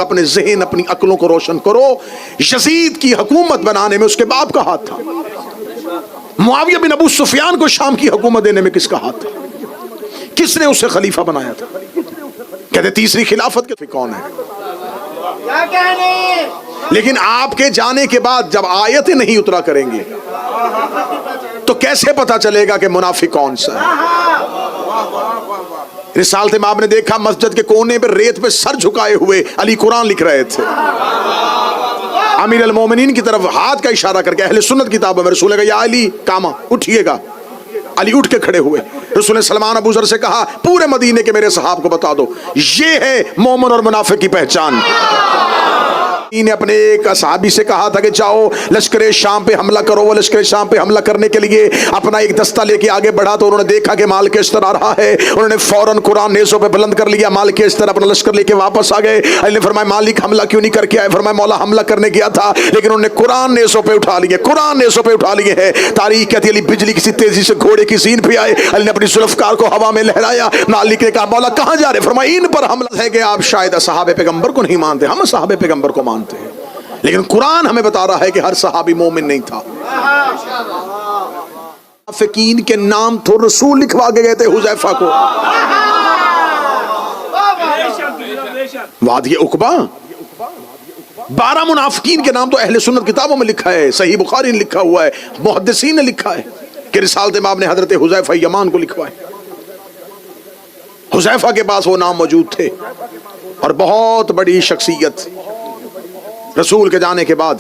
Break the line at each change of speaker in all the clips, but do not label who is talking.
اپنے ذہن اپنی عقلوں کو روشن کرو. یزید کی حکومت بنانے میں اس کے باپ کا ہاتھ تھا. معاویہ بن ابو سفیان کو شام کی حکومت دینے میں کس کا ہاتھ تھا؟ کس نے اسے خلیفہ بنایا تھا؟ کہتے تیسری خلافت کے کون ہے؟ لیکن آپ کے جانے کے بعد جب آیتیں نہیں اترا کریں گے تو کیسے پتا چلے گا کہ منافق کون سا ہے؟ رسالت امام نے دیکھا مسجد کے کونے پہ ریت پہ سر جھکائے ہوئے علی قرآن لکھ رہے تھے. امیر المومنین کی طرف ہاتھ کا اشارہ کر کے اہل سنت کتابوں میں رسول نے کہا یا علی کاما اٹھئے گا. علی اٹھ کے کھڑے ہوئے. رسول نے سلمان ابو ذر سے کہا پورے مدینے کے میرے صحاب کو بتا دو یہ ہے مومن اور منافق کی پہچان. نے اپنے ایک صحابی سے کہا تھا کہ جاؤ لشکر شام پہ حملہ کرو. وہ لشکر شام پہ حملہ کرنے کے لیے اپنا ایک دستہ لے کے آگے بڑھا تو انہوں نے دیکھا کہ مال کے اشتر آ رہا ہے. انہوں نے فوراً قرآن نیزوں پہ بلند کر لیا. مال کے اشتر اپنا لشکر لے کے واپس آ گئے. علی نے فرمایا مالک حملہ کیوں نہیں کر کے آئے؟ فرمایا مولا حملہ کرنے گیا تھا لیکن انہوں نے قرآن نیزوں پہ اٹھا لیے. قرآن نیزوں پہ اٹھا لیے ہیں. تاریخ کہتی ہے علی بجلی کسی تیزی سے گھوڑے کی زین پہ آئے. علی نے اپنی ذوالفقار کو ہوا میں لہرایا. مالک نے کہا مولا کہاں جا رہے؟ فرمایا ان پر حملہ ہے کہ آپ شاید اصحاب پیغمبر کو نہیں مانتے. ہم اصحاب پیغمبر کو مانتے ہیں لیکن قرآن ہمیں بتا رہا ہے کہ ہر صحابی مومن نہیں تھا. منافقین کے نام تو رسول لکھوا کے گئے تھے حذیفہ کو. وادی عقبہ 12 منافقین کے نام تو اہل سنت کتابوں میں لکھا ہے. صحیح بخاری نے لکھا ہوا ہے, محدثین نے لکھا ہے کہ رسالت امام نے حضرت حذیفہ یمان کو لکھوا ہے. حذیفہ کے پاس وہ نام موجود تھے اور بہت بڑی شخصیت رسول کے جانے کے بعد,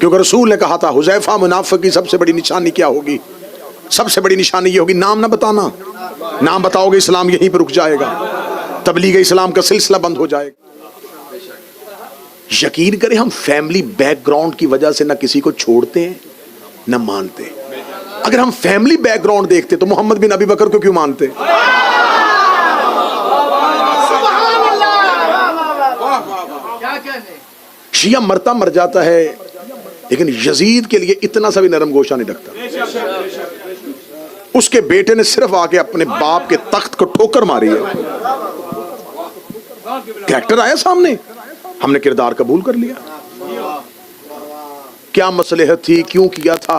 کیونکہ رسول نے کہا تھا حذیفہ منافق کی سب سے بڑی نشانی کیا ہوگی؟ سب سے بڑی نشانی یہ ہوگی نام نہ بتانا. نام بتاؤ گے اسلام یہیں پہ رک جائے گا, تبلیغ اسلام کا سلسلہ بند ہو جائے گا. یقین کریں ہم فیملی بیک گراؤنڈ کی وجہ سے نہ کسی کو چھوڑتے ہیں نہ مانتے. اگر ہم فیملی بیک گراؤنڈ دیکھتے تو محمد بن ابی بکر کو کیوں مانتے؟ شیعہ مرتا مر جاتا ہے لیکن یزید کے لیے اتنا سا بھی نرم گوشہ نہیں رکھتا. اس کے بیٹے نے صرف آ کے اپنے باپ کے تخت کو ٹھوکر ماری ہے. کریکٹر آیا سامنے, ہم نے کردار قبول کر لیا. کیا مصلحت تھی, کیوں کیا تھا؟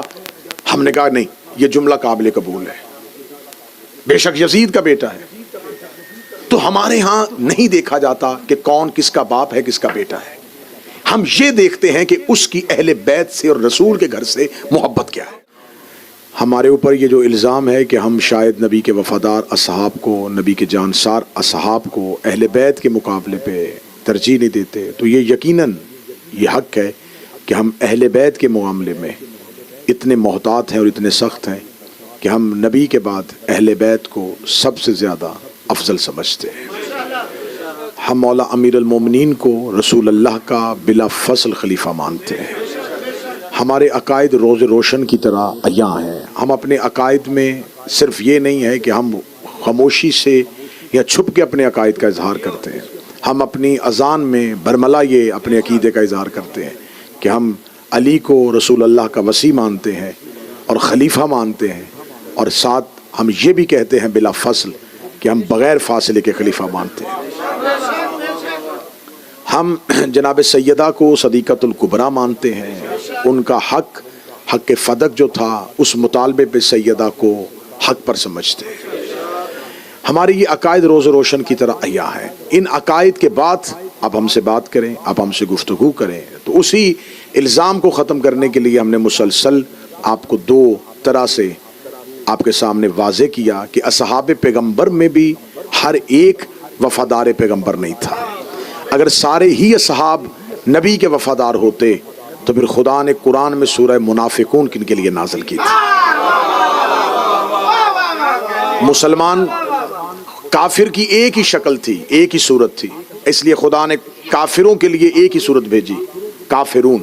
ہم نے کہا نہیں یہ جملہ قابل قبول ہے, بے شک یزید کا بیٹا ہے. تو ہمارے ہاں نہیں دیکھا جاتا کہ کون کس کا باپ ہے کس کا بیٹا ہے. ہم یہ دیکھتے ہیں کہ اس کی اہل بیت سے اور رسول کے گھر سے محبت کیا ہے. ہمارے اوپر یہ جو الزام ہے کہ ہم شاید نبی کے وفادار اصحاب کو, نبی کے جانسار اصحاب کو اہل بیت کے مقابلے پہ ترجیح نہیں دیتے, تو یہ یقیناً یہ حق ہے کہ ہم اہل بیت کے معاملے میں اتنے محتاط ہیں اور اتنے سخت ہیں کہ ہم نبی کے بعد اہل بیت کو سب سے زیادہ افضل سمجھتے ہیں. ہم مولا امیر المومنین کو رسول اللہ کا بلا فصل خلیفہ مانتے ہیں. ہمارے عقائد روز روشن کی طرح عیاں ہیں. ہم اپنے عقائد میں صرف یہ نہیں ہے کہ ہم خاموشی سے یا چھپ کے اپنے عقائد کا اظہار کرتے ہیں. ہم اپنی اذان میں برملا یہ اپنے عقیدے کا اظہار کرتے ہیں کہ ہم علی کو رسول اللہ کا وصی مانتے ہیں اور خلیفہ مانتے ہیں, اور ساتھ ہم یہ بھی کہتے ہیں بلا فصل کہ ہم بغیر فاصلے کے خلیفہ مانتے ہیں. ہم جناب سیدہ کو صدیقۃ الکبریٰ مانتے ہیں. ان کا حق فدق جو تھا اس مطالبے پہ سیدہ کو حق پر سمجھتے ہیں. ہماری یہ عقائد روز روشن کی طرح عیاں ہیں. ان عقائد کے بعد اب ہم سے بات کریں, اب ہم سے گفتگو کریں, تو اسی الزام کو ختم کرنے کے لیے ہم نے مسلسل آپ کو 2 طرح سے آپ کے سامنے واضح کیا کہ اصحاب پیغمبر میں بھی ہر ایک وفادار پیغمبر نہیں تھا. اگر سارے ہی اصحاب نبی کے وفادار ہوتے تو پھر خدا نے قرآن میں سورہ منافقون کن کے لیے نازل کی تھی. مسلمان کافر کی ایک ہی شکل تھی, ایک ہی صورت تھی, اس لیے خدا نے کافروں کے لیے ایک ہی صورت بھیجی, کافرون.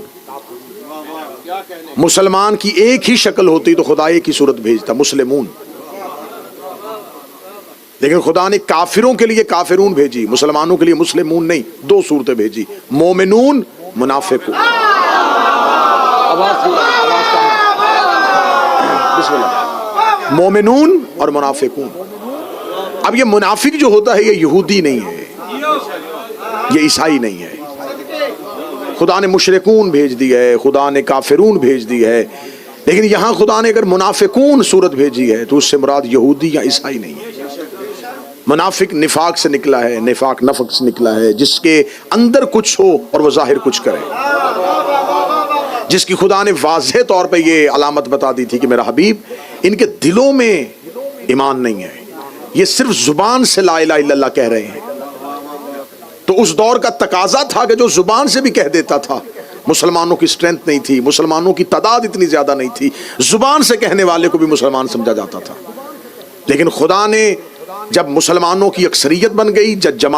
مسلمان کی ایک ہی شکل ہوتی تو خدا ایک ہی صورت بھیجتا, مسلمون. لیکن خدا نے کافروں کے لیے کافرون بھیجی, مسلمانوں کے لیے مسلمون نہیں, 2 صورتیں بھیجی, مومنون منافقون. بسم اللہ, مومنون اور منافقون. اب یہ منافق جو ہوتا ہے یہ یہودی نہیں ہے, یہ عیسائی نہیں ہے, خدا نے مشرکون بھیج دی ہے، خدا نے کافرون بھیج دی ہے، لیکن یہاں خدا نے اگر منافقون صورت بھیجی ہے تو اس سے مراد یہودی یا عیسائی نہیں ہے۔ منافق نفاق سے نکلا ہے، نفاق نفق سے نکلا ہے، جس کے اندر کچھ ہو اور وہ ظاہر کچھ کرے، جس کی خدا نے واضح طور پہ یہ علامت بتا دی تھی کہ میرا حبیب ان کے دلوں میں ایمان نہیں ہے، یہ صرف زبان سے لا الہ الا اللہ کہہ رہے ہیں۔ تو اس دور کا تقاضا تھا کہ جو زبان سے بھی کہہ دیتا تھا، مسلمانوں کی سٹرینتھ نہیں تھی، مسلمانوں کی تعداد اتنی زیادہ نہیں تھی، زبان سے کہنے والے کو بھی مسلمان سمجھا جاتا تھا۔ لیکن خدا نے جب مسلمانوں کی اکثریت بن گئی، جب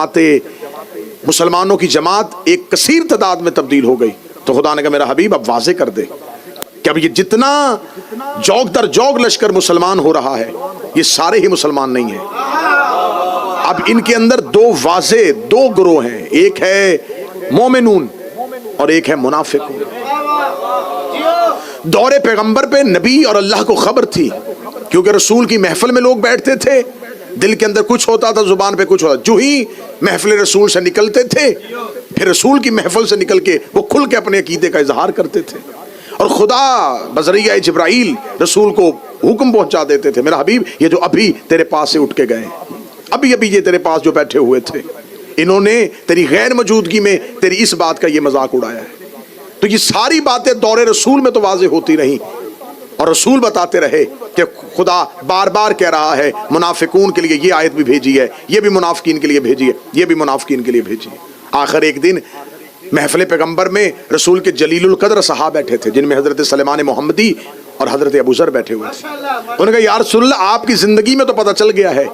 مسلمانوں کی جماعت ایک کثیر تعداد میں تبدیل ہو گئی، تو خدا نے کہا میرا حبیب اب واضح کر دے کہ اب یہ جتنا جوگ در جوگ لشکر مسلمان ہو رہا ہے یہ سارے ہی مسلمان نہیں ہیں، اب ان کے اندر دو گروہ ہیں، ایک ہے مومنون اور ایک ہے منافقون۔ دور پیغمبر پہ نبی اور اللہ کو خبر تھی، کیونکہ رسول کی محفل میں لوگ بیٹھتے تھے، دل کے اندر کچھ ہوتا تھا، زبان پہ کچھ ہوتا، جو ہی محفل رسول سے نکلتے تھے پھر رسول کی محفل سے نکل کے وہ کھل کے اپنے عقیدے کا اظہار کرتے تھے، اور خدا بذریعہ جبرائیل رسول کو حکم پہنچا دیتے تھے میرا حبیب یہ جو ابھی تیرے پاس سے اٹھ کے گئے ہیں، ابھی یہ تیرے پاس جو بیٹھے ہوئے تھے، انہوں نے تیری غیر موجودگی میں تیری اس بات کا یہ مذاق اڑایا ہے۔ تو یہ ساری باتیں دور رسول میں تو واضح ہوتی رہیں، اور رسول بتاتے رہے کہ خدا بار بار کہہ رہا ہے منافقون کے لیے یہ آیت بھی بھیجی ہے، یہ بھی منافقین کے لیے بھیجی ہے، یہ بھی منافقین کے لیے بھیجی ہے۔ آخر ایک دن محفل پیغمبر میں رسول کے جلیل القدر صحابہ بیٹھے تھے، جن میں حضرت سلیمان محمدی اور حضرت ابو ذر بیٹھے ہوئے تھے۔ انہوں نے کہا یا رسول اللہ آپ کی زندگی میں تو پتہ چل گیا ہے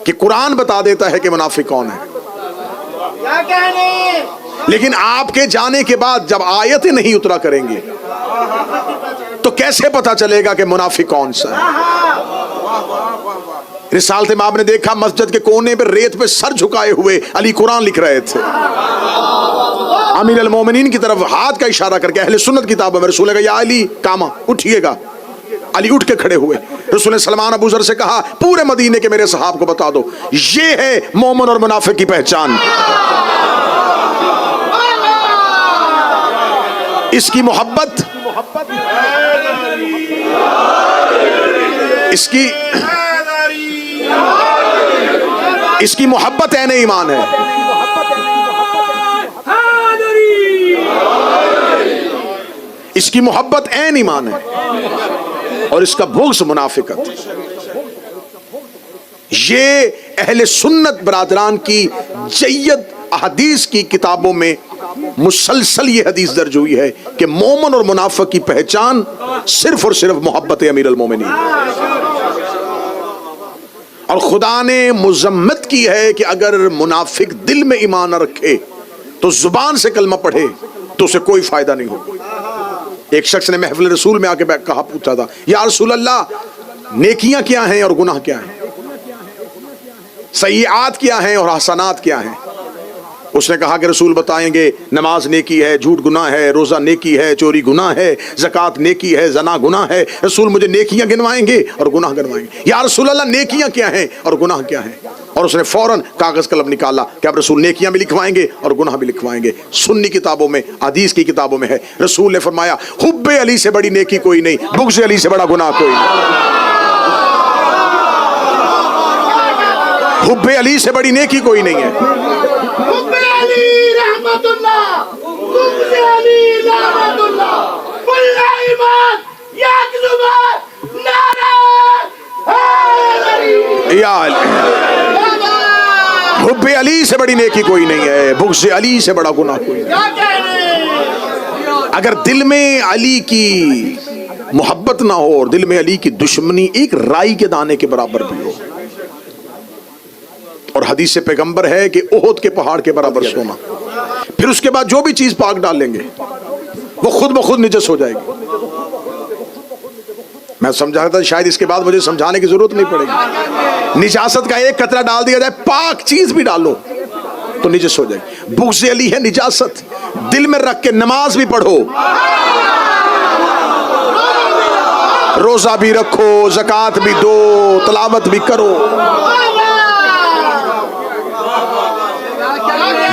کہ قرآن بتا دیتا ہے کہ منافق کون ہے، لیکن آپ کے جانے کے بعد جب آیتیں نہیں اترا کریں گے تو کیسے پتا چلے گا کہ منافق کون سا ہے؟ رسالت میں آپ نے دیکھا مسجد کے کونے پہ ریت پہ سر جھکائے ہوئے علی قرآن لکھ رہے تھے، امیر المومنین کی طرف ہاتھ کا اشارہ کر کے اہل سنت کتابوں میں رسول نے کہا یا علی کاما اٹھئے گا، علی اٹھ کے کھڑے ہوئے، رسول نے سلمان ابو ذر سے کہا پورے مدینے کے میرے صحاب کو بتا دو یہ ہے مومن اور منافق کی پہچان، اس کی محبت، اس کی محبت عین ایمان ہے، اس کی محبت عین ایمان ہے، اور اس کا بغض منافقت۔ یہ اہل سنت برادران کی جید احادیث کی کتابوں میں مسلسل یہ حدیث درج ہوئی ہے کہ مومن اور منافق کی پہچان صرف اور صرف محبت امیر المومنین، اور خدا نے مذمت کی ہے کہ اگر منافق دل میں ایمان نہ رکھے تو زبان سے کلمہ پڑھے تو اسے کوئی فائدہ نہیں ہوگا۔ ایک شخص نے محفل رسول میں آ کے کہا پوچھا تھا یا رسول اللہ نیکیاں کیا ہیں اور گناہ کیا ہیں، سیئات کیا ہیں اور حسنات کیا ہیں؟ اس نے کہا کہ رسول بتائیں گے نماز نیکی ہے، جھوٹ گناہ ہے، روزہ نیکی ہے، چوری گناہ ہے، زکوٰۃ نیکی ہے، زنا گناہ ہے۔ رسول مجھے نیکیاں گنوائیں گے اور گناہ گنوائیں گے۔ یا رسول اللہ نیکیاں کیا ہیں اور گناہ کیا ہیں؟ اور اس نے فوراً کاغذ قلم نکالا کہ اب رسول نیکیاں بھی لکھوائیں گے اور گناہ بھی لکھوائیں گے۔ سنی کتابوں میں، حدیث کی کتابوں میں ہے، رسول نے فرمایا حب علی سے بڑی نیکی کوئی نہیں، بغض علی سے بڑا گناہ کوئی نہیں۔ حب علی سے بڑی نیکی کوئی نہیں ہے۔
حب علی رحمت اللہ، بغض علی لعنت اللہ، کل ایمان یکذب نعرہ حیدری،
یا حب علی سے بڑی نیکی کوئی نہیں ہے، بغض علی سے بڑا گناہ کوئی نہیں۔ اگر دل میں علی کی محبت نہ ہو اور دل میں علی کی دشمنی ایک رائی کے دانے کے برابر بھی ہو، اور حدیث پیغمبر ہے کہ احد کے پہاڑ کے برابر سونا، پھر اس کے بعد جو بھی چیز پاک ڈال لیں گے وہ خود بخود نجس ہو جائے گی۔ میں سمجھا تھا شاید اس کے بعد مجھے سمجھانے کی ضرورت نہیں پڑے گی، نجاست کا ایک قطرہ ڈال دیا جائے، پاک چیز بھی ڈالو تو نجس ہو جائے گی۔ بغض علی ہے نجاست، دل میں رکھ کے نماز بھی پڑھو، روزہ بھی رکھو، زکوٰۃ بھی دو، تلاوت بھی کرو،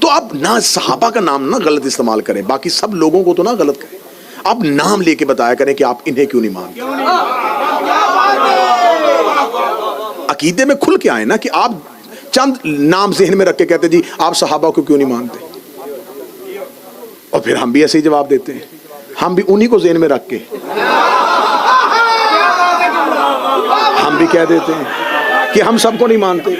تو آپ نہ صحابہ کا نام نہ غلط استعمال کریں، باقی سب لوگوں کو تو نہ غلط کریں، آپ نام لے کے بتایا کریں کہ آپ انہیں کیوں نہیں مانتے۔ عقیدے میں کھل کے آئے نا کہ آپ چند نام ذہن میں رکھ کے کہتے جی آپ صحابہ کو کیوں نہیں مانتے، اور پھر ہم بھی ایسے ہی جواب دیتے ہیں، ہم بھی انہی کو ذہن میں رکھ کے ہم بھی کہہ دیتے ہیں کہ ہم سب کو نہیں مانتے۔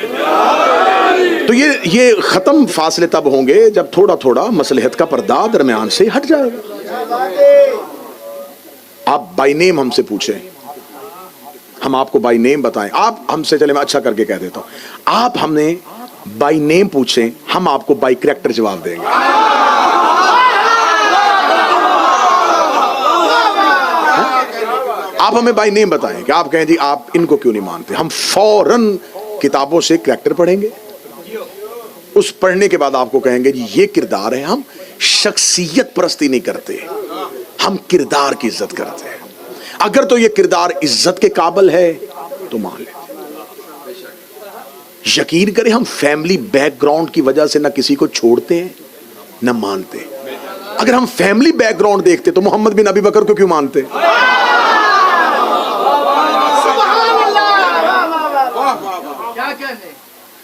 تو یہ ختم فاصلے تب ہوں گے جب تھوڑا تھوڑا مصلحت کا پردہ درمیان سے ہٹ جائے گا۔ آپ بائی نیم ہم سے پوچھیں، ہم آپ کو بائی نیم بتائیں، آپ ہم سے، چلے میں اچھا کر کے کہہ دیتا ہوں، آپ ہم نے بائی نیم پوچھیں، ہم آپ کو بائی کریکٹر جواب دیں گے۔ آپ ہمیں بائی نیم بتائیں کہ آپ کہیں جی آپ ان کو کیوں نہیں مانتے، ہم فوراً کتابوں سے کریکٹر پڑھیں گے، اس پڑھنے کے بعد آپ کو کہیں گے جی یہ کردار ہے، ہم شخصیت پرستی نہیں کرتے، ہم کردار کی عزت کرتے ہیں، اگر تو یہ کردار عزت کے قابل ہے تو مان لیں۔ یقین کریں ہم فیملی بیک گراؤنڈ کی وجہ سے نہ کسی کو چھوڑتے ہیں نہ مانتے، اگر ہم فیملی بیک گراؤنڈ دیکھتے تو محمد بن ابی بکر کو کیوں مانتے؟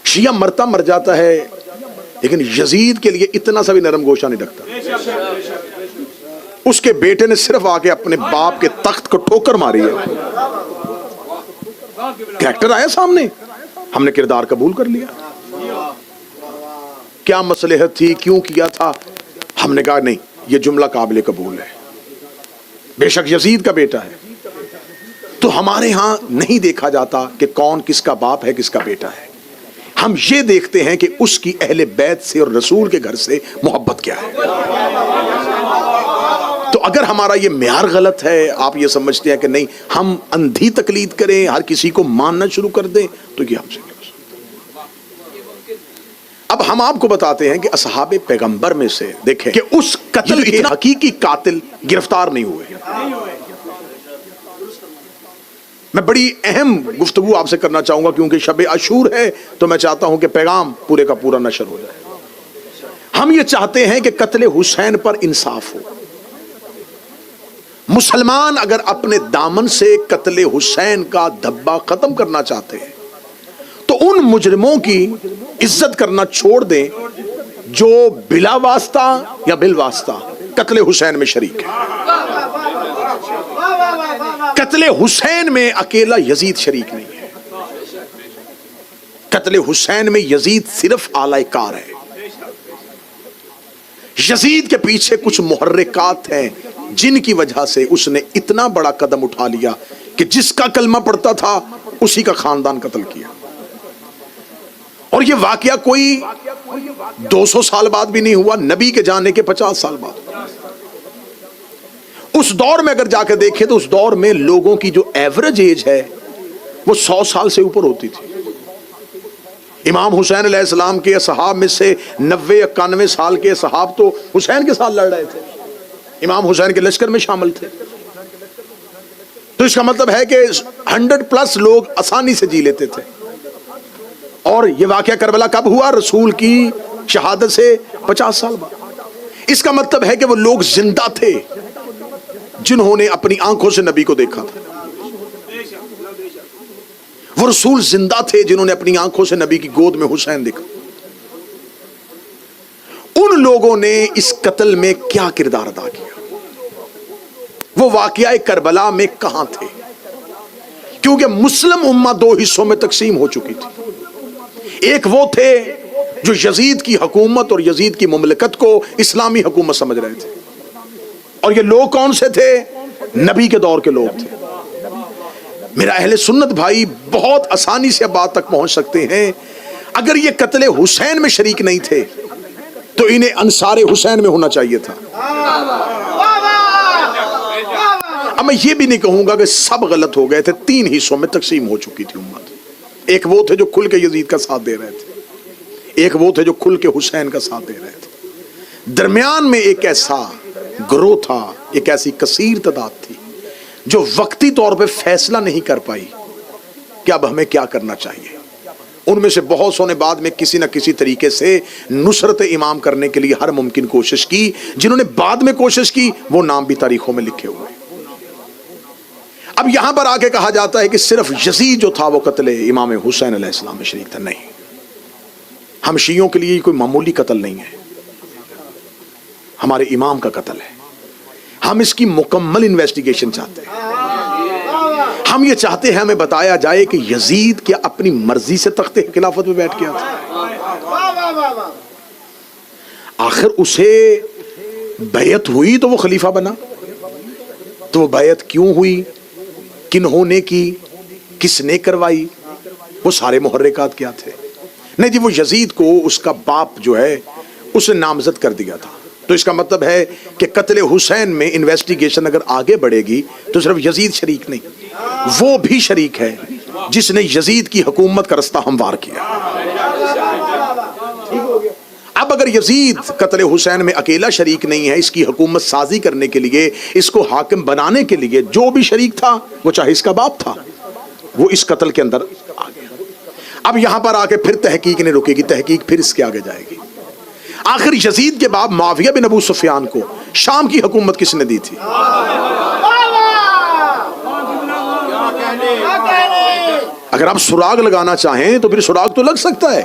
شیعہ مرتا مر جاتا ہے لیکن یزید کے لیے اتنا سا بھی نرم گوشہ نہیں رکھتا، اس کے بیٹے نے صرف آ کے اپنے باپ کے تخت کو ٹھوکر ماری ہے، کریکٹر آیا سامنے، ہم نے کردار قبول کر لیا، کیا مصلحت تھی، کیوں کیا تھا، ہم نے کہا نہیں یہ جملہ قابل قبول ہے، بے شک یزید کا بیٹا ہے، تو ہمارے ہاں نہیں دیکھا جاتا کہ کون کس کا باپ ہے کس کا بیٹا ہے، ہم یہ دیکھتے ہیں کہ اس کی اہل بیت سے اور رسول کے گھر سے محبت کیا ہے۔ تو اگر ہمارا یہ معیار غلط ہے، آپ یہ سمجھتے ہیں کہ نہیں ہم اندھی تقلید کریں، ہر کسی کو ماننا شروع کر دیں، تو یہ ہم سے نہیں ہو سکتا۔ اب ہم آپ کو بتاتے ہیں کہ اصحاب پیغمبر میں سے دیکھیں کہ اس قتل کے حقیقی قاتل گرفتار نہیں ہوئے۔ میں بڑی اہم گفتگو آپ سے کرنا چاہوں گا کیونکہ شب عاشور ہے، تو میں چاہتا ہوں کہ پیغام پورے کا پورا نشر ہو جائے۔ ہم یہ چاہتے ہیں کہ قتل حسین پر انصاف ہو، مسلمان اگر اپنے دامن سے قتل حسین کا دھبا ختم کرنا چاہتے ہیں تو ان مجرموں کی عزت کرنا چھوڑ دیں جو بلا واسطہ یا بالواسطہ قتل حسین میں شریک ہے۔ قتل حسین میں اکیلا یزید شریک نہیں ہے، قتل حسین میں یزید صرف آلہ کار ہے، یزید کے پیچھے کچھ محرکات ہیں جن کی وجہ سے اس نے اتنا بڑا قدم اٹھا لیا کہ جس کا کلمہ پڑھتا تھا اسی کا خاندان قتل کیا، اور یہ واقعہ کوئی 200 سال بعد بھی نہیں ہوا، نبی کے جانے کے 50 سال بعد۔ اس دور میں اگر جا کے دیکھیں تو اس دور میں لوگوں کی جو ایوریج ایج ہے وہ 100 سال سے اوپر ہوتی تھی۔ امام حسین علیہ السلام کے اصحاب میں سے 90-91 سال کے اصحاب تو حسین کے ساتھ لڑ رہے تھے، امام حسین کے لشکر میں شامل تھے، تو اس کا مطلب ہے کہ 100+ لوگ آسانی سے جی لیتے تھے۔ اور یہ واقعہ کربلا کب ہوا؟ رسول کی شہادت سے 50 سال بعد۔ اس کا مطلب ہے کہ وہ لوگ زندہ تھے جنہوں نے اپنی آنکھوں سے نبی کو دیکھا تھا، وہ رسول زندہ تھے جنہوں نے اپنی آنکھوں سے نبی کی گود میں حسین دیکھا۔ ان لوگوں نے اس قتل میں کیا کردار ادا کیا؟ وہ واقعہ کربلا میں کہاں تھے؟ کیونکہ مسلم امہ 2 حصوں میں تقسیم ہو چکی تھی، ایک وہ تھے جو یزید کی حکومت اور یزید کی مملکت کو اسلامی حکومت سمجھ رہے تھے، اور یہ لوگ کون سے تھے؟ نبی کے دور کے لوگ تھے۔ میرا اہل سنت بھائی بہت آسانی سے بات تک پہنچ سکتے ہیں، اگر یہ قتل حسین میں شریک نہیں تھے تو انہیں انصار حسین میں ہونا چاہیے تھا۔ اب میں یہ بھی نہیں کہوں گا کہ سب غلط ہو گئے تھے، 3 حصوں میں تقسیم ہو چکی تھی امت، ایک وہ تھے جو کھل کے یزید کا ساتھ دے رہے تھے، ایک وہ تھے جو کھل کے حسین کا ساتھ دے رہے تھے، درمیان میں ایک ایسا گروہ تھا، ایک ایسی کثیر تعداد تھی جو وقتی طور پہ فیصلہ نہیں کر پائی کہ اب ہمیں کیا کرنا چاہیے، ان میں سے بہت سو نے بعد میں کسی نہ کسی طریقے سے نصرت امام کرنے کے لیے ہر ممکن کوشش کی. جنہوں نے بعد میں کوشش کی وہ نام بھی تاریخوں میں لکھے ہوئے. اب یہاں پر آ کے کہا جاتا ہے کہ صرف یزید جو تھا وہ قتل امام حسین علیہ السلام میں شریک تھا. نہیں، ہم شیعوں کے لیے کوئی معمولی قتل نہیں ہے، ہمارے امام کا قتل ہے. ہم اس کی مکمل انویسٹیگیشن چاہتے ہیں. ہم یہ چاہتے ہیں ہمیں بتایا جائے کہ یزید کیا اپنی مرضی سے تخت خلافت میں بیٹھ گیا تھا؟ آخر اسے بیعت ہوئی تو وہ خلیفہ بنا، تو وہ بیعت کیوں ہوئی، کنہوں نے کی، کس نے کروائی، وہ سارے محرکات کیا تھے؟ نہیں جی، وہ یزید کو اس کا باپ جو ہے اس نے نامزد کر دیا تھا. تو اس کا مطلب ہے کہ قتل حسین میں انویسٹیگیشن اگر آگے بڑھے گی تو صرف یزید شریک نہیں، وہ بھی شریک ہے جس نے یزید کی حکومت کا رستہ ہموار کیا. اب اگر یزید قتل حسین میں اکیلا شریک نہیں ہے، اس کی حکومت سازی کرنے کے لیے، اس کو حاکم بنانے کے لیے جو بھی شریک تھا، وہ چاہے اس کا باپ تھا، وہ اس قتل کے اندر آ گیا. اب یہاں پر آ کے پھر تحقیق نہیں رکے گی، تحقیق پھر اس کے آگے جائے گی. آخر یزید کے باپ معاویہ بن ابو سفیان کو شام کی حکومت کس نے دی تھی؟ اگر آپ سراغ لگانا چاہیں تو پھر سراغ تو لگ سکتا ہے.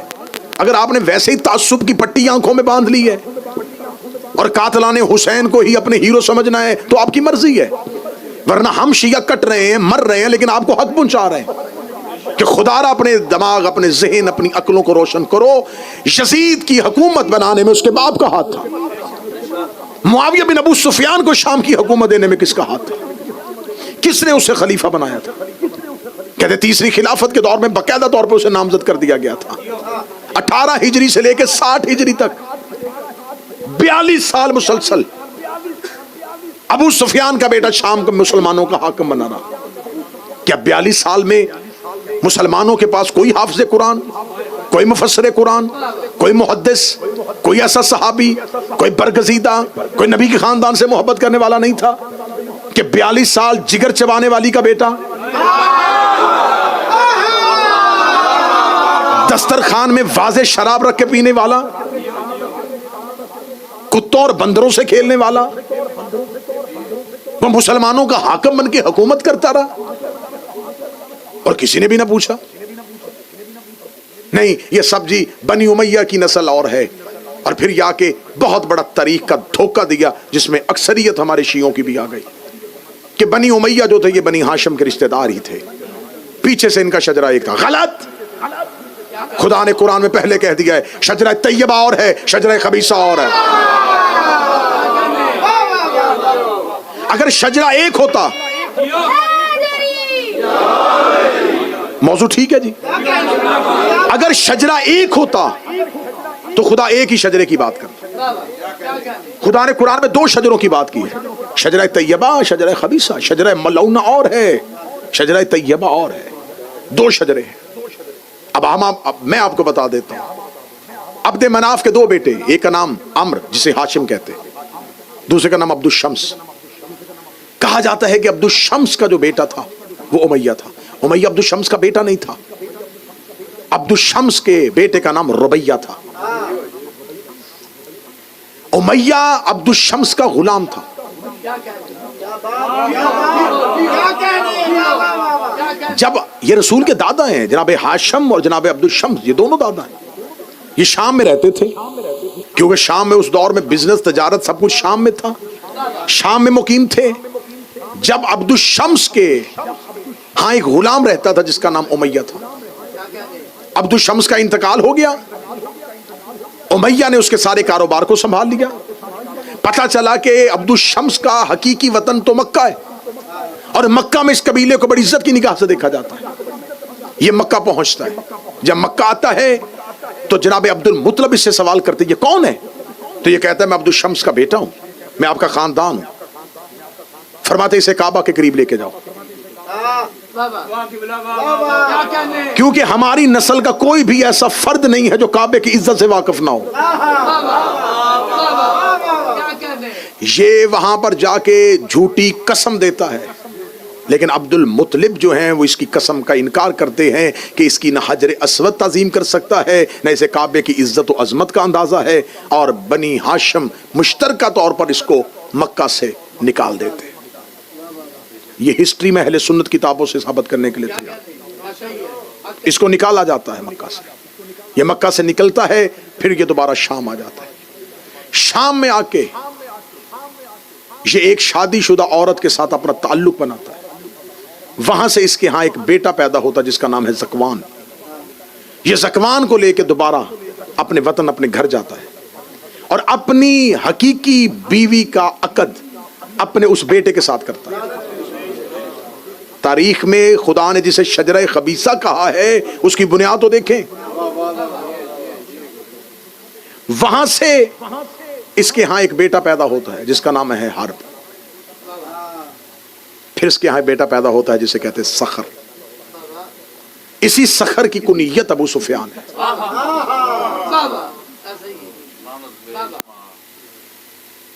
اگر آپ نے ویسے ہی تعصب کی پٹی آنکھوں میں باندھ لی ہے اور قاتلان حسین کو ہی اپنے ہیرو سمجھنا ہے تو آپ کی مرضی ہے، ورنہ ہم شیعہ کٹ رہے ہیں، مر رہے ہیں، لیکن آپ کو حق پہنچا رہے ہیں کہ خدا را اپنے دماغ، اپنے ذہن، اپنی عقلوں کو روشن کرو. یزید کی حکومت بنانے میں اس کے باپ کا ہاتھ تھا. معاویہ بن ابو سفیان کو شام کی حکومت دینے میں کس کا ہاتھ تھا؟ کس نے اسے خلیفہ بنایا تھا؟ کہتے تیسری خلافت کے دور میں باقاعدہ طور پر اسے نامزد کر دیا گیا تھا. 18 ہجری سے لے کے 60 ہجری تک 42 سال مسلسل ابو سفیان کا بیٹا شام کے مسلمانوں کا حاکم بنا رہا. کیا 42 سال میں مسلمانوں کے پاس کوئی حافظ قرآن، کوئی مفسر قرآن، کوئی محدث، کوئی ایسا صحابی، کوئی برگزیدہ، کوئی نبی کے خاندان سے محبت کرنے والا نہیں تھا کہ 42 سال جگر چبانے والی کا بیٹا، دسترخوان میں واضح شراب رکھ کے پینے والا، کتوں اور بندروں سے کھیلنے والا، وہ مسلمانوں کا حاکم بن کے حکومت کرتا رہا اور کسی نے بھی نہ پوچھا؟ نہیں، یہ سب جی بنی امیہ کی نسل اور ہے. اور پھر یا کہ بہت بڑا تاریخ کا دھوکہ دیا جس میں اکثریت ہمارے شیعوں کی بھی آ گئی کہ بنی امیہ جو تھے یہ بنی ہاشم کے رشتہ دار ہی تھے، پیچھے سے ان کا شجرہ ایک تھا. غلط. خدا نے قرآن میں پہلے کہہ دیا ہے شجرہ طیبہ اور ہے، شجرہ خبیثہ اور ہے. اگر شجرہ ایک ہوتا، موضوع ٹھیک ہے جی، اگر شجرہ ایک ہوتا تو خدا ایک ہی شجرے کی بات کرتا. خدا نے قرآن میں 2 شجروں کی بات کی ہے، شجرہ طیبہ، شجرہ خبیثہ. شجرہ ملعونہ اور ہے، شجرہ طیبہ اور ہے، 2 شجرے ہیں. اب میں آپ کو بتا دیتا ہوں. عبد مناف کے 2 بیٹے، ایک کا نام عمر جسے ہاشم کہتے، دوسرے کا نام عبد الشمس. کہا جاتا ہے کہ عبد الشمس کا جو بیٹا تھا وہ امیہ تھا. امیہ عبد الشمس کا بیٹا نہیں تھا، عبد الشمس کے بیٹے کا نام ربیہ تھا. امیہ عبد الشمس کا غلام تھا. جب یہ رسول کے دادا ہیں جناب ہاشم اور جناب عبد الشمس، یہ دونوں دادا ہیں، یہ شام میں رہتے تھے کیونکہ شام میں اس دور میں بزنس، تجارت سب کچھ شام میں تھا، شام میں مقیم تھے. جب عبد الشمس کے ہاں ایک غلام رہتا تھا جس کا نام امیہ تھا، عبد الشمس کا انتقال ہو گیا، امیہ نے اس کے سارے کاروبار کو سنبھال لیا. پتہ چلا کہ عبد الشمس کا حقیقی وطن تو مکہ ہے اور مکہ میں اس قبیلے کو بڑی عزت کی نگاہ سے دیکھا جاتا ہے. یہ مکہ پہنچتا ہے. جب مکہ آتا ہے تو جناب عبد المطلب اس سے سوال کرتے یہ کون ہے؟ تو یہ کہتا ہے میں عبد الشمس کا بیٹا ہوں، میں آپ کا خاندان ہوں. فرماتے اسے کعبہ کے قریب لے کے جاؤ، کیونکہ ہماری نسل کا کوئی بھی ایسا فرد نہیں ہے جو کعبے کی عزت سے واقف نہ ہو. یہ وہاں پر جا کے جھوٹی قسم دیتا ہے لیکن عبد المطلب جو ہیں وہ اس کی قسم کا انکار کرتے ہیں کہ اس کی نہ حجر اسود تعظیم کر سکتا ہے، نہ اسے کعبے کی عزت و عظمت کا اندازہ ہے، اور بنی ہاشم مشترکہ طور پر اس کو مکہ سے نکال دیتے ہیں۔ یہ ہسٹری میں اہل سنت کتابوں سے ثابت کرنے کے لیے تیار، اس کو نکالا جاتا ہے مکہ سے، یہ مکہ سے نکلتا ہے، پھر یہ دوبارہ شام آ جاتا ہے۔ شام میں آ کے یہ ایک شادی شدہ عورت کے ساتھ اپنا تعلق بناتا ہے، وہاں سے اس کے ہاں ایک بیٹا پیدا ہوتا ہے جس کا نام ہے زکوان۔ یہ زکوان کو لے کے دوبارہ اپنے وطن اپنے گھر جاتا ہے اور اپنی حقیقی بیوی کا عقد اپنے اس بیٹے کے ساتھ کرتا ہے۔ تاریخ میں خدا نے جسے شجرہ خبیثہ کہا ہے اس کی بنیاد تو دیکھیں، وہاں سے اس کے ہاں ایک بیٹا پیدا ہوتا ہے جس کا نام ہے حرب، پھر اس کے ہاں بیٹا پیدا ہوتا ہے جسے کہتے ہیں سخر۔ اسی سخر کی کنیت ابو سفیان ہے۔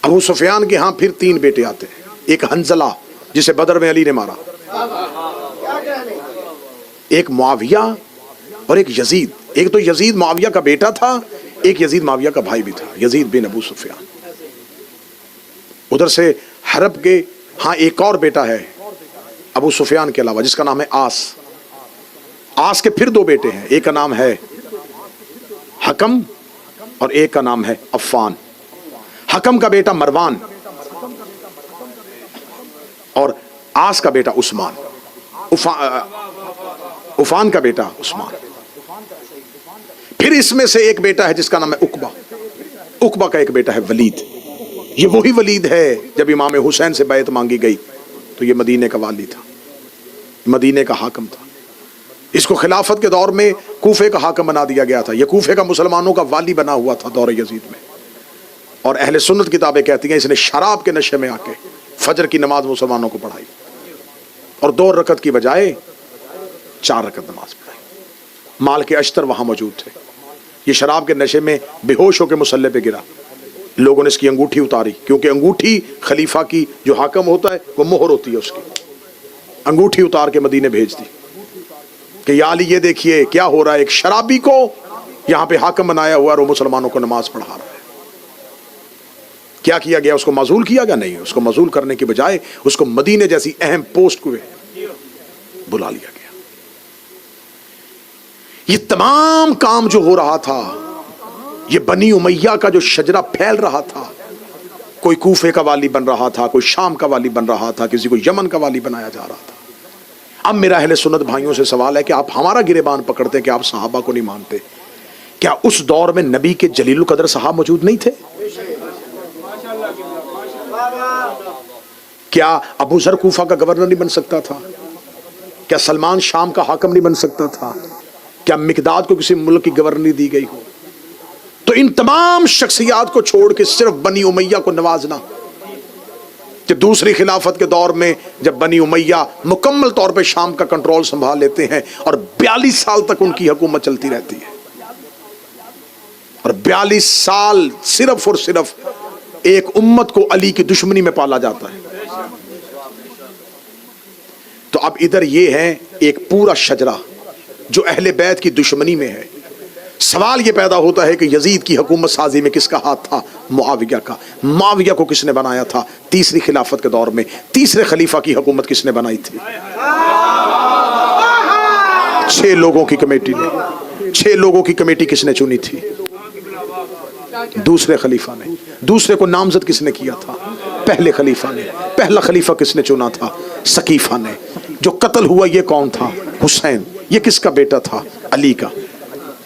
ابو سفیان کے ہاں پھر 3 بیٹے آتے ہیں، ایک حنزلہ جسے بدر میں علی نے مارا، ایک معاویہ اور ایک یزید۔ ایک تو یزید معاویہ کا بیٹا تھا، ایک یزید معاویہ کا بھائی بھی تھا، یزید بن ابو سفیان۔ ادھر سے حرب کے ہاں ایک اور بیٹا ہے ابو سفیان کے علاوہ جس کا نام ہے آس۔ آس کے پھر 2 بیٹے ہیں، ایک کا نام ہے حکم اور ایک کا نام ہے عفان۔ حکم کا بیٹا مروان اور آس کا بیٹا عثمان، عفان کا بیٹا عثمان۔ پھر اس میں سے ایک بیٹا ہے جس کا نام ہے عقبہ، عقبہ کا ایک بیٹا ہے ولید۔ یہ وہی ولید ہے جب امام حسین سے بیعت مانگی گئی تو یہ مدینے کا والی تھا، مدینے کا حاکم تھا۔ اس کو خلافت کے دور میں کوفے کا حاکم بنا دیا گیا تھا، یہ کوفے کا مسلمانوں کا والی بنا ہوا تھا دور یزید میں۔ اور اہل سنت کتابیں کہتی ہیں اس نے شراب کے نشے میں آ کے فجر کی نماز مسلمانوں کو پڑھائی اور 2 رکعت کی بجائے 4 رکعت نماز پڑھائی۔ مال کے اشتر وہاں موجود تھے، یہ شراب کے نشے میں بے ہوش ہو کے مصلی پہ گرا، لوگوں نے اس کی انگوٹھی اتاری، کیونکہ انگوٹھی خلیفہ کی جو حاکم ہوتا ہے وہ مہر ہوتی ہے، اس کی انگوٹھی اتار کے مدینے بھیج دی کہ یا علی یہ دیکھیے کیا ہو رہا ہے، ایک شرابی کو یہاں پہ حاکم بنایا ہوا اور وہ مسلمانوں کو نماز پڑھا رہا ہے۔ کیا کیا گیا؟ اس کو معزول کیا گیا؟ نہیں، اس کو معزول کرنے کے بجائے اس کو مدینے جیسی اہم پوسٹ کو بلا لیا گیا۔ یہ تمام کام جو ہو رہا تھا، یہ بنی امیہ کا جو شجرہ پھیل رہا تھا، کوئی کوفے کا والی بن رہا تھا، کوئی شام کا والی بن رہا تھا، کسی کو یمن کا والی بنایا جا رہا تھا۔ اب میرا اہل سنت بھائیوں سے سوال ہے کہ آپ ہمارا گریبان پکڑتے کہ آپ صحابہ کو نہیں مانتے، کیا اس دور میں نبی کے جلیل القدر صحابہ موجود نہیں تھے؟ کیا ابو ذر کوفہ کا گورنر نہیں بن سکتا تھا؟ کیا سلمان شام کا حاکم نہیں بن سکتا تھا؟ کیا مقداد کو کسی ملک کی گورنری دی گئی ہو؟ تو ان تمام شخصیات کو چھوڑ کے صرف بنی امیہ کو نوازنا کہ دوسری خلافت کے دور میں جب بنی امیہ مکمل طور پہ شام کا کنٹرول سنبھال لیتے ہیں اور 42 سال تک ان کی حکومت چلتی رہتی ہے، اور 42 سال صرف اور صرف ایک امت کو علی کی دشمنی میں پالا جاتا ہے۔ تو اب ادھر یہ ہے ایک پورا شجرہ جو اہل بیت کی دشمنی میں ہے۔ سوال یہ پیدا ہوتا ہے کہ یزید کی حکومت سازی میں کس کا ہاتھ تھا؟ معاویہ کا۔ معاویہ کو کس نے بنایا تھا؟ تیسری خلافت کے دور میں تیسرے خلیفہ کی حکومت کس نے بنائی تھی؟ 6 لوگوں کی کمیٹی نے۔ 6 لوگوں کی کمیٹی کس نے چنی تھی؟ دوسرے خلیفہ نے۔ دوسرے کو نامزد کس نے کیا تھا؟ پہلے خلیفہ نے۔ پہلا خلیفہ کس نے چنا تھا؟ سقیفہ نے۔ جو قتل ہوا یہ کون تھا؟ حسین۔ یہ کس کا بیٹا تھا؟ علی کا۔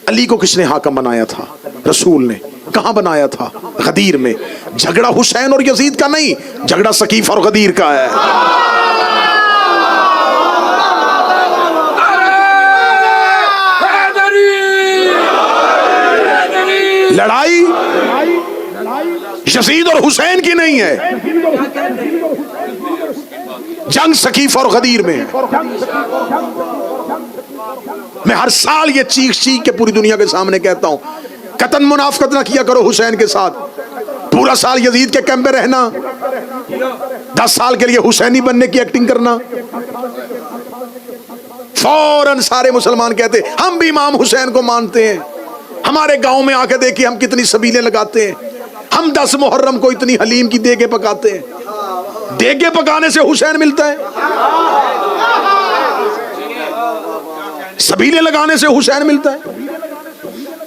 علی کو کس نے حاکم بنایا تھا؟ رسول نے۔ کہاں بنایا تھا؟ غدیر میں۔ جھگڑا حسین اور یزید کا نہیں، جھگڑا سقیفہ اور غدیر کا ہے۔ لڑائی یزید اور حسین کی نہیں ہے، جنگ سقیفہ اور غدیر میں ہے۔ میں ہر سال یہ چیخ کے پوری دنیا کے سامنے کہتا ہوں، قطعاً منافقت نہ کیا کرو حسین کے ساتھ، پورا سال یزید کے کیمپ میں رہنا 10 سال کے لیے حسینی بننے کی ایکٹنگ کرنا، فوراً سارے مسلمان کہتے ہم بھی امام حسین کو مانتے ہیں، ہمارے گاؤں میں آ کے دیکھیے ہم کتنی سبیلیں لگاتے ہیں، ہم 10 محرم کو اتنی حلیم کی دیگیں پکاتے ہیں۔ دیگیں پکانے سے حسین ملتا ہے؟ سبیلیں لگانے سے حسین ملتا ہے؟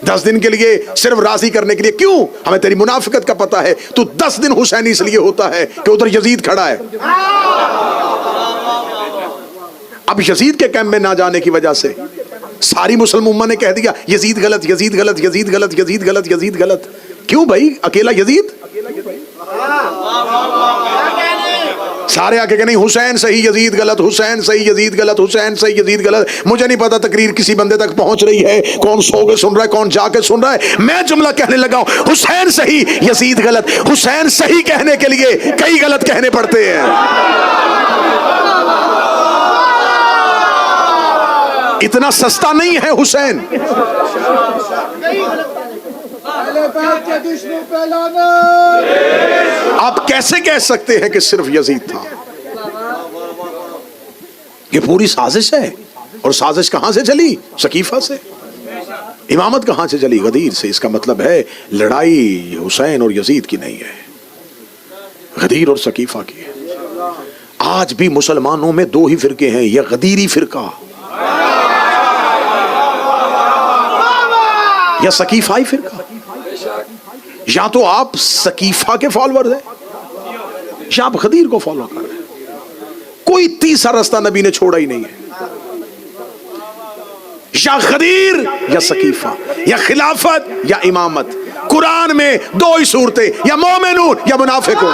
10 دن کے لیے صرف راضی کرنے کے لیے، کیوں؟ ہمیں تیری منافقت کا پتہ ہے، تو 10 دن حسینی اس لیے ہوتا ہے کہ ادھر یزید کھڑا ہے۔ اب یزید کے کیمپ میں نہ جانے کی وجہ سے ساری مسلم امت نے کہہ دیا یزید غلط، یزید غلط، یزید غلط، یزید غلط، یزید غلط۔ کیوں بھائی اکیلا یزید؟ سارے آ کے کہ نہیں حسین صحیح یزید غلط، حسین صحیح یزید غلط، حسین صحیح یزید غلط۔ مجھے نہیں پتا تقریر کسی بندے تک پہنچ رہی ہے، کون سو کے سن رہا ہے، کون جا کے سن رہا ہے۔ میں جملہ کہنے لگا ہوں حسین صحیح یزید غلط۔ حسین صحیح کہنے کے لیے کئی غلط کہنے پڑتے ہیں۔ اتنا سستا نہیں ہے حسین۔ آپ کیسے کہہ سکتے ہیں کہ صرف یزید تھا؟ یہ پوری سازش ہے، اور سازش کہاں سے چلی؟ سقیفہ سے۔ امامت کہاں سے چلی؟ غدیر سے۔ اس کا مطلب ہے لڑائی حسین اور یزید کی نہیں ہے، غدیر اور سقیفہ کی ہے۔ آج بھی مسلمانوں میں 2 ہی فرقے ہیں، یہ غدیری فرقہ یا سقیفائی فرقہ۔ یا تو آپ سقیفہ کے فالوورز ہیں یا آپ غدیر کو فالو کر رہے ہیں۔ کوئی تیسرا راستہ نبی نے چھوڑا ہی نہیں ہے، یا غدیر یا سقیفہ، یا خلافت یا امامت۔ قرآن میں 2 ہی صورتیں، یا مومنون یا منافقون۔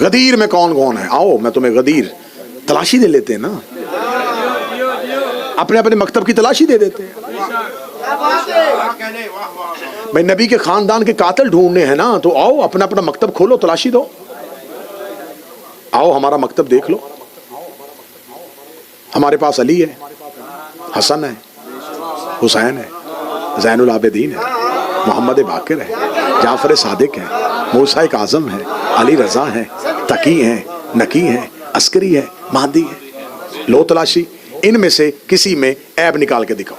غدیر میں کون کون ہے؟ آؤ میں تمہیں غدیر تلاشی دے لیتے ہیں نا، اپنے اپنے مکتب کی تلاشی دے دیتے ہیں۔ بھائی نبی کے خاندان کے قاتل ڈھونڈنے ہیں نا، تو آؤ اپنا اپنا مکتب کھولو، تلاشی دو، آؤ ہمارا مکتب دیکھ لو۔ ہمارے پاس علی ہے، حسن ہے، حسین ہے، زین العابدین ہے، محمد باقر ہے، جعفر صادق ہے، موسیٰ کاظم ہے، علی رضا ہے، تقی ہیں، نقی ہیں، عسکری ہے، مہدی ہے۔ لو تلاشی، ان میں سے کسی میں عیب نکال کے دکھاؤ۔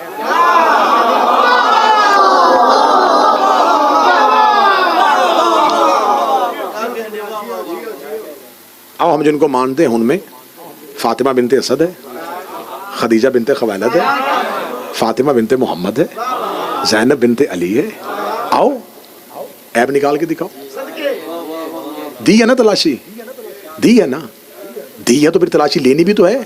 آؤ ہم جن کو مانتے ہیں ان میں فاطمہ بنت اسد ہے، خدیجہ بنت خویلد ہے، فاطمہ بنت محمد ہے، زینب بنت علی ہے۔ آؤ عیب نکال کے دکھاؤ۔ دی ہے نا تلاشی؟ دی ہے نا؟ دی ہے تو پھر تلاشی لینی بھی تو ہے۔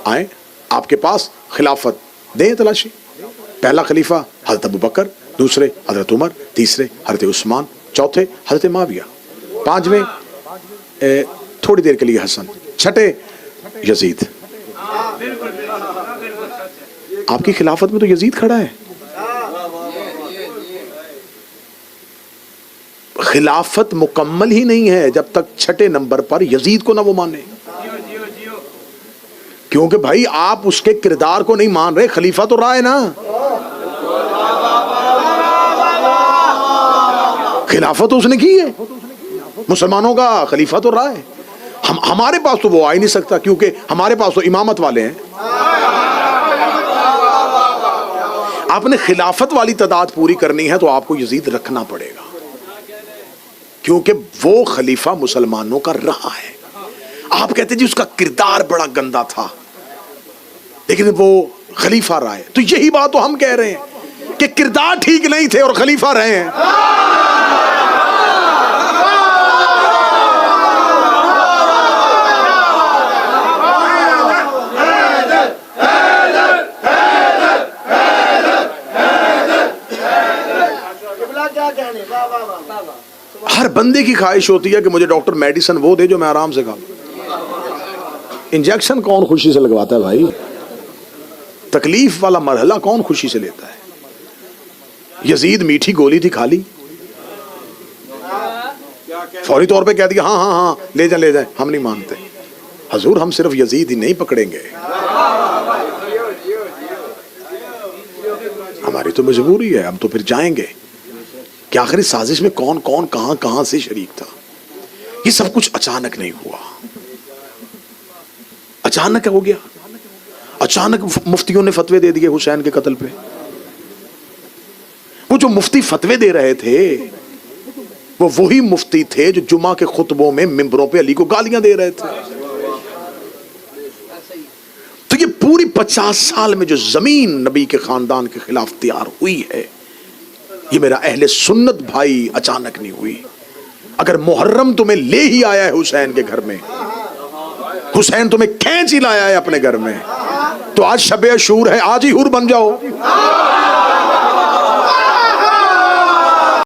آئیں آپ کے پاس خلافت، دیں تلاشی۔ پہلا خلیفہ حضرت ابوبکر، دوسرے حضرت عمر، تیسرے حضرت عثمان، چوتھے حضرت معاویہ، پانچویں تھوڑی دیر کے لیے حسن، چھٹے یزید۔ آپ کی خلافت میں تو یزید کھڑا ہے۔ خلافت مکمل ہی نہیں ہے جب تک چھٹے نمبر پر یزید کو نہ وہ مانے، کیونکہ بھائی آپ اس کے کردار کو نہیں مان رہے، خلیفہ تو رہا ہے نا۔ خلافت تو اس نے کی ہے، مسلمانوں کا خلیفہ تو رہا ہے۔ ہمارے پاس تو وہ آ ہی نہیں سکتا، کیونکہ ہمارے پاس تو امامت والے ہیں۔ آپ نے خلافت والی تعداد پوری کرنی ہے تو آپ کو یزید رکھنا پڑے گا، کیونکہ وہ خلیفہ مسلمانوں کا رہا ہے۔ آپ کہتے جی اس کا کردار بڑا گندا تھا لیکن وہ خلیفہ رہا ہے، تو یہی بات تو ہم کہہ رہے ہیں کہ کردار ٹھیک نہیں تھے اور خلیفہ رہے ہیں۔ ہر بندے کی خواہش ہوتی ہے کہ مجھے ڈاکٹر میڈیسن وہ دے جو میں آرام سے کھاؤں۔ انجیکشن کون خوشی سے لگواتا ہے بھائی؟ تکلیف والا مرحلہ کون خوشی سے لیتا ہے؟ یزید میٹھی گولی تھی، کھا لی، فوری طور پہ کہہ دیا ہاں ہاں ہاں لے جائیں لے جائیں، ہم نہیں مانتے۔ حضور ہم صرف یزید ہی نہیں پکڑیں گے، ہماری تو مجبوری ہے، ہم تو پھر جائیں گے کہ آخری سازش میں کون کون کہاں کہاں سے شریک تھا۔ یہ سب کچھ اچانک نہیں ہوا، اچانک ہو گیا، اچانک مفتیوں نے فتوے دے دیے حسین کے قتل پہ۔ وہ جو مفتی فتوے دے رہے تھے وہ وہی مفتی تھے جو جمعہ کے خطبوں میں ممبروں پہ علی کو گالیاں دے رہے تھے۔ تو یہ پوری 50 سال میں جو زمین نبی کے خاندان کے خلاف تیار ہوئی ہے، یہ میرا اہل سنت بھائی اچانک نہیں ہوئی۔ اگر محرم تمہیں لے ہی آیا ہے حسین کے گھر میں، حسین تمہیں کھینچ ہی لایا ہے اپنے گھر میں، تو آج شب عاشور ہے، آج ہی حور بن جاؤ۔